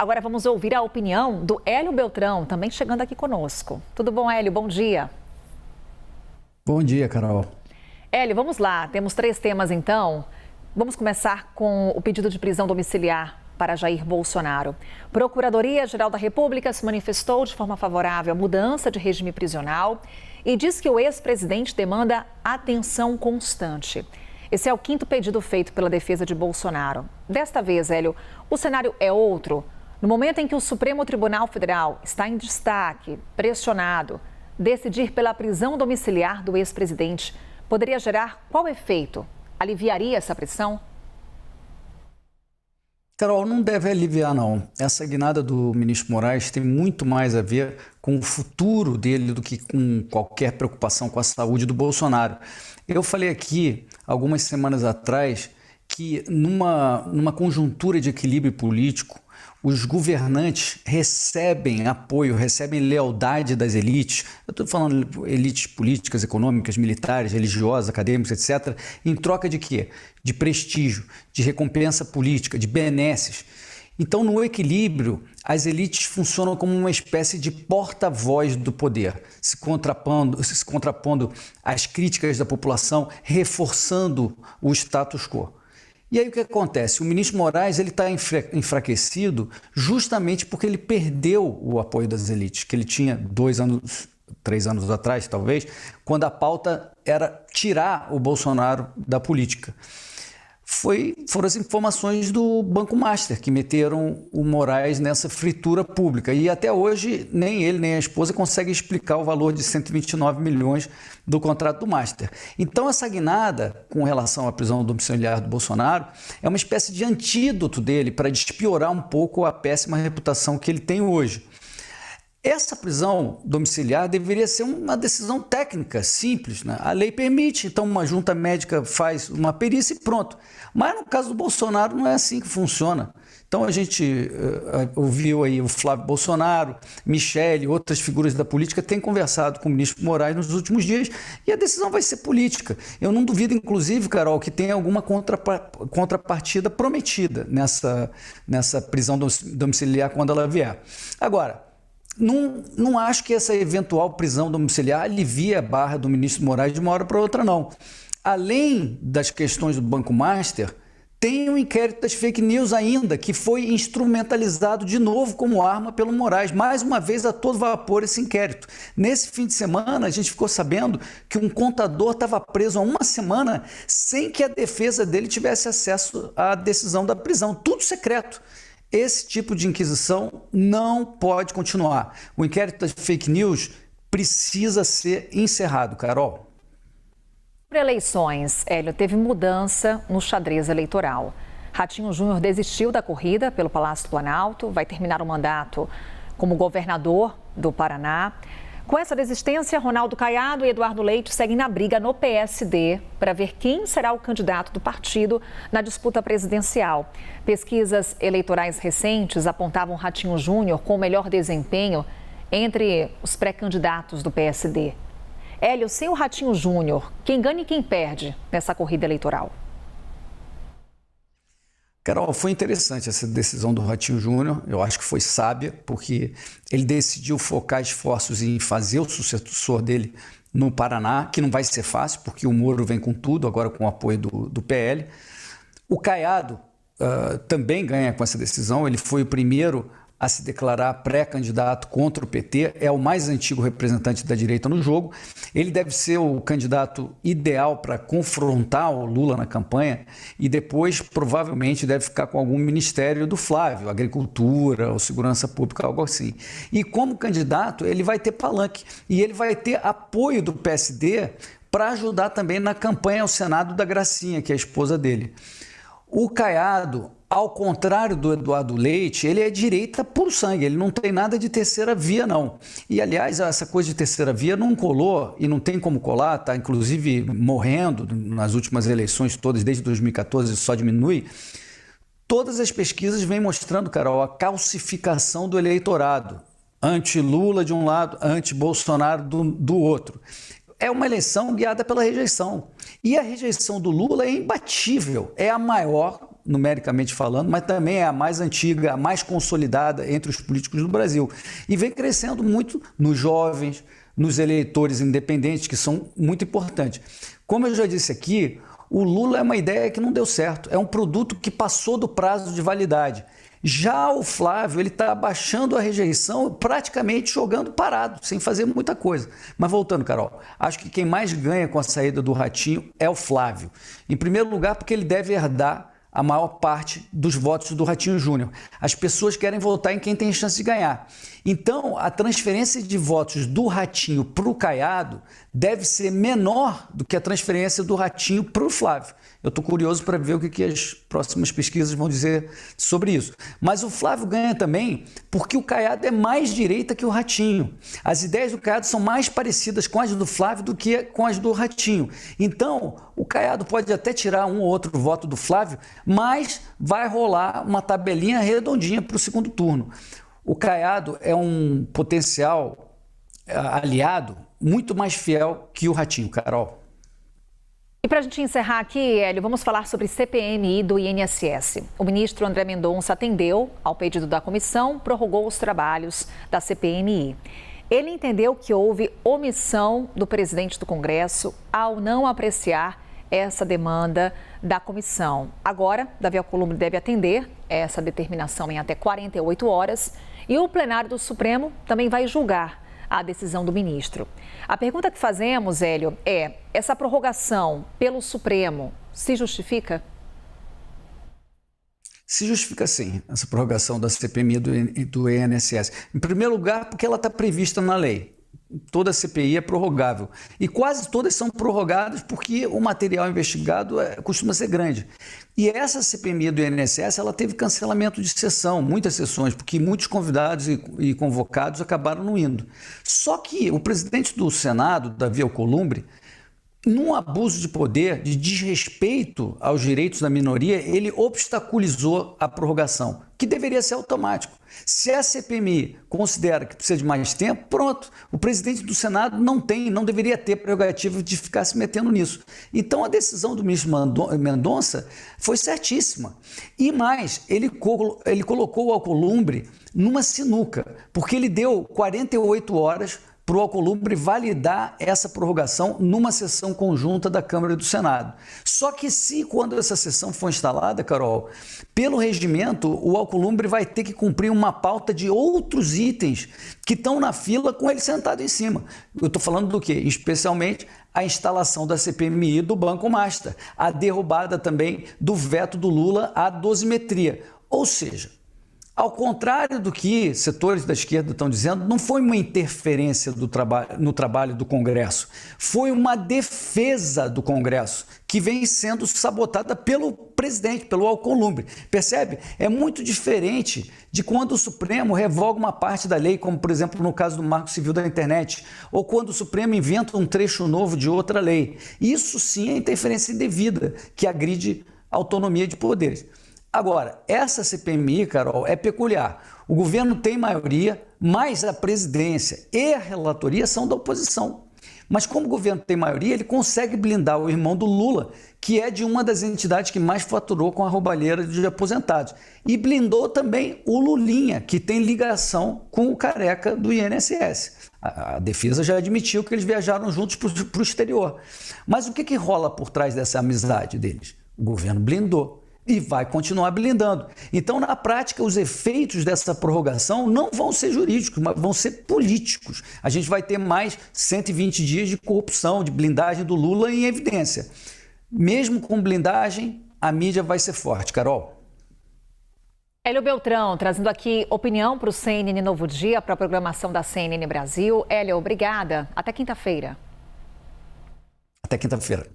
Agora vamos ouvir a opinião do Hélio Beltrão, também chegando aqui conosco. Tudo bom, Hélio? Bom dia. Bom dia, Carol. Hélio, vamos lá. Temos 3 temas, então. Vamos começar com o pedido de prisão domiciliar para Jair Bolsonaro. Procuradoria-Geral da República se manifestou de forma favorável à mudança de regime prisional e diz que o ex-presidente demanda atenção constante. Esse é o 5º pedido feito pela defesa de Bolsonaro. Desta vez, Hélio, o cenário é outro. No momento em que o Supremo Tribunal Federal está em destaque, pressionado, decidir pela prisão domiciliar do ex-presidente poderia gerar qual efeito? Aliviaria essa pressão? Carol, não deve aliviar, não. Essa guinada do ministro Moraes tem muito mais a ver com o futuro dele do que com qualquer preocupação com a saúde do Bolsonaro. Eu falei aqui, algumas semanas atrás, que numa conjuntura de equilíbrio político, os governantes recebem apoio, recebem lealdade das elites. Eu estou falando elites políticas, econômicas, militares, religiosas, acadêmicas, etc. Em troca de quê? De prestígio, de recompensa política, de benesses. Então, no equilíbrio, as elites funcionam como uma espécie de porta-voz do poder, se contrapondo às críticas da população, reforçando o status quo. E aí o que acontece? O ministro Moraes está enfraquecido justamente porque ele perdeu o apoio das elites, que ele tinha 3 anos atrás, talvez, quando a pauta era tirar o Bolsonaro da política. Foram as informações do Banco Master que meteram o Moraes nessa fritura pública. E até hoje, nem ele nem a esposa conseguem explicar o valor de 129 milhões do contrato do Master. Então, essa guinada com relação à prisão domiciliar do Bolsonaro é uma espécie de antídoto dele para despiorar um pouco a péssima reputação que ele tem hoje. Essa prisão domiciliar deveria ser uma decisão técnica, simples, né? A lei permite, então uma junta médica faz uma perícia e pronto. Mas no caso do Bolsonaro não é assim que funciona. Então a gente ouviu aí o Flávio Bolsonaro, Michele, outras figuras da política têm conversado com o ministro Moraes nos últimos dias e a decisão vai ser política. Eu não duvido, inclusive, Carol, que tenha alguma contrapartida prometida nessa prisão domiciliar quando ela vier. Agora, não acho que essa eventual prisão domiciliar alivia a barra do ministro Moraes de uma hora para outra, não. Além das questões do Banco Master, tem o inquérito das fake news ainda, que foi instrumentalizado de novo como arma pelo Moraes. Mais uma vez, a todo vapor esse inquérito. Nesse fim de semana, a gente ficou sabendo que um contador estava preso há uma semana sem que a defesa dele tivesse acesso à decisão da prisão. Tudo secreto. Esse tipo de inquisição não pode continuar. O inquérito das fake news precisa ser encerrado, Carol. Por eleições, Hélio, teve mudança no xadrez eleitoral. Ratinho Júnior desistiu da corrida pelo Palácio do Planalto, vai terminar o mandato como governador do Paraná. Com essa desistência, Ronaldo Caiado e Eduardo Leite seguem na briga no PSD para ver quem será o candidato do partido na disputa presidencial. Pesquisas eleitorais recentes apontavam Ratinho Júnior com o melhor desempenho entre os pré-candidatos do PSD. Hélio, sem o Ratinho Júnior, quem ganha e quem perde nessa corrida eleitoral? Carol, foi interessante essa decisão do Ratinho Júnior, eu acho que foi sábia, porque ele decidiu focar esforços em fazer o sucessor dele no Paraná, que não vai ser fácil, porque o Moro vem com tudo, agora com o apoio do PL. O Caiado também ganha com essa decisão, ele foi o primeiro a se declarar pré-candidato contra o PT, é o mais antigo representante da direita no jogo. Ele deve ser o candidato ideal para confrontar o Lula na campanha e depois provavelmente deve ficar com algum ministério do Flávio, agricultura ou segurança pública, algo assim. E como candidato ele vai ter palanque e ele vai ter apoio do PSD para ajudar também na campanha ao Senado da Gracinha, que é a esposa dele. O Caiado, ao contrário do Eduardo Leite, ele é direita puro sangue, ele não tem nada de terceira via, não. E, aliás, essa coisa de terceira via não colou e não tem como colar, está inclusive morrendo nas últimas eleições todas, desde 2014, só diminui. Todas as pesquisas vêm mostrando, Carol, a calcificação do eleitorado. Anti-Lula de um lado, anti-Bolsonaro do outro. É uma eleição guiada pela rejeição. E a rejeição do Lula é imbatível, é a maior numericamente falando, mas também é a mais antiga, a mais consolidada entre os políticos do Brasil. E vem crescendo muito nos jovens, nos eleitores independentes, que são muito importantes. Como eu já disse aqui, o Lula é uma ideia que não deu certo, é um produto que passou do prazo de validade. Já o Flávio, ele está abaixando a rejeição, praticamente jogando parado, sem fazer muita coisa. Mas voltando, Carol, acho que quem mais ganha com a saída do Ratinho é o Flávio. Em primeiro lugar, porque ele deve herdar a maior parte dos votos do Ratinho Júnior. As pessoas querem votar em quem tem chance de ganhar. Então, a transferência de votos do Ratinho para o Caiado deve ser menor do que a transferência do Ratinho para o Flávio. Eu estou curioso para ver o que as próximas pesquisas vão dizer sobre isso. Mas o Flávio ganha também porque o Caiado é mais direita que o Ratinho. As ideias do Caiado são mais parecidas com as do Flávio do que com as do Ratinho. Então, o Caiado pode até tirar um ou outro voto do Flávio, mas vai rolar uma tabelinha redondinha para o segundo turno. O Caiado é um potencial aliado muito mais fiel que o Ratinho, Carol. E para a gente encerrar aqui, Hélio, vamos falar sobre CPMI do INSS. O ministro André Mendonça atendeu ao pedido da comissão, prorrogou os trabalhos da CPMI. Ele entendeu que houve omissão do presidente do Congresso ao não apreciar essa demanda da comissão. Agora, Davi Alcolumbre deve atender essa determinação em até 48 horas e o plenário do Supremo também vai julgar a decisão do ministro. A pergunta que fazemos, Hélio, é: essa prorrogação pelo Supremo se justifica? Se justifica sim, essa prorrogação da CPMI do INSS. Em primeiro lugar, porque ela está prevista na lei. Toda CPI é prorrogável. E quase todas são prorrogadas porque o material investigado costuma ser grande. E essa CPMI do INSS, ela teve cancelamento de sessão, muitas sessões, porque muitos convidados e convocados acabaram não indo. Só que o presidente do Senado, Davi Alcolumbre, num abuso de poder, de desrespeito aos direitos da minoria, ele obstaculizou a prorrogação, que deveria ser automático. Se a CPMI considera que precisa de mais tempo, pronto. O presidente do Senado não deveria ter prerrogativa de ficar se metendo nisso. Então a decisão do ministro Mendonça foi certíssima. E mais, ele colocou o Alcolumbre numa sinuca, porque ele deu 48 horas para o Alcolumbre validar essa prorrogação numa sessão conjunta da Câmara e do Senado. Só que quando essa sessão for instalada, Carol, pelo regimento, o Alcolumbre vai ter que cumprir uma pauta de outros itens que estão na fila com ele sentado em cima. Eu estou falando do quê? Especialmente a instalação da CPMI do Banco Master, a derrubada também do veto do Lula à dosimetria. Ou seja, ao contrário do que setores da esquerda estão dizendo, não foi uma interferência no trabalho do Congresso, foi uma defesa do Congresso que vem sendo sabotada pelo presidente, pelo Alcolumbre. Percebe? É muito diferente de quando o Supremo revoga uma parte da lei, como por exemplo no caso do Marco Civil da Internet, ou quando o Supremo inventa um trecho novo de outra lei. Isso sim é interferência indevida, que agride a autonomia de poderes. Agora, essa CPMI, Carol, é peculiar. O governo tem maioria, mas a presidência e a relatoria são da oposição. Mas como o governo tem maioria, ele consegue blindar o irmão do Lula, que é de uma das entidades que mais faturou com a roubalheira de aposentados. E blindou também o Lulinha, que tem ligação com o careca do INSS. A defesa já admitiu que eles viajaram juntos para o exterior. Mas o que rola por trás dessa amizade deles? O governo blindou. E vai continuar blindando. Então, na prática, os efeitos dessa prorrogação não vão ser jurídicos, mas vão ser políticos. A gente vai ter mais 120 dias de corrupção, de blindagem do Lula em evidência. Mesmo com blindagem, a mídia vai ser forte, Carol. Hélio Beltrão, trazendo aqui opinião para o CNN Novo Dia, para a programação da CNN Brasil. Hélio, obrigada. Até quinta-feira. Até quinta-feira.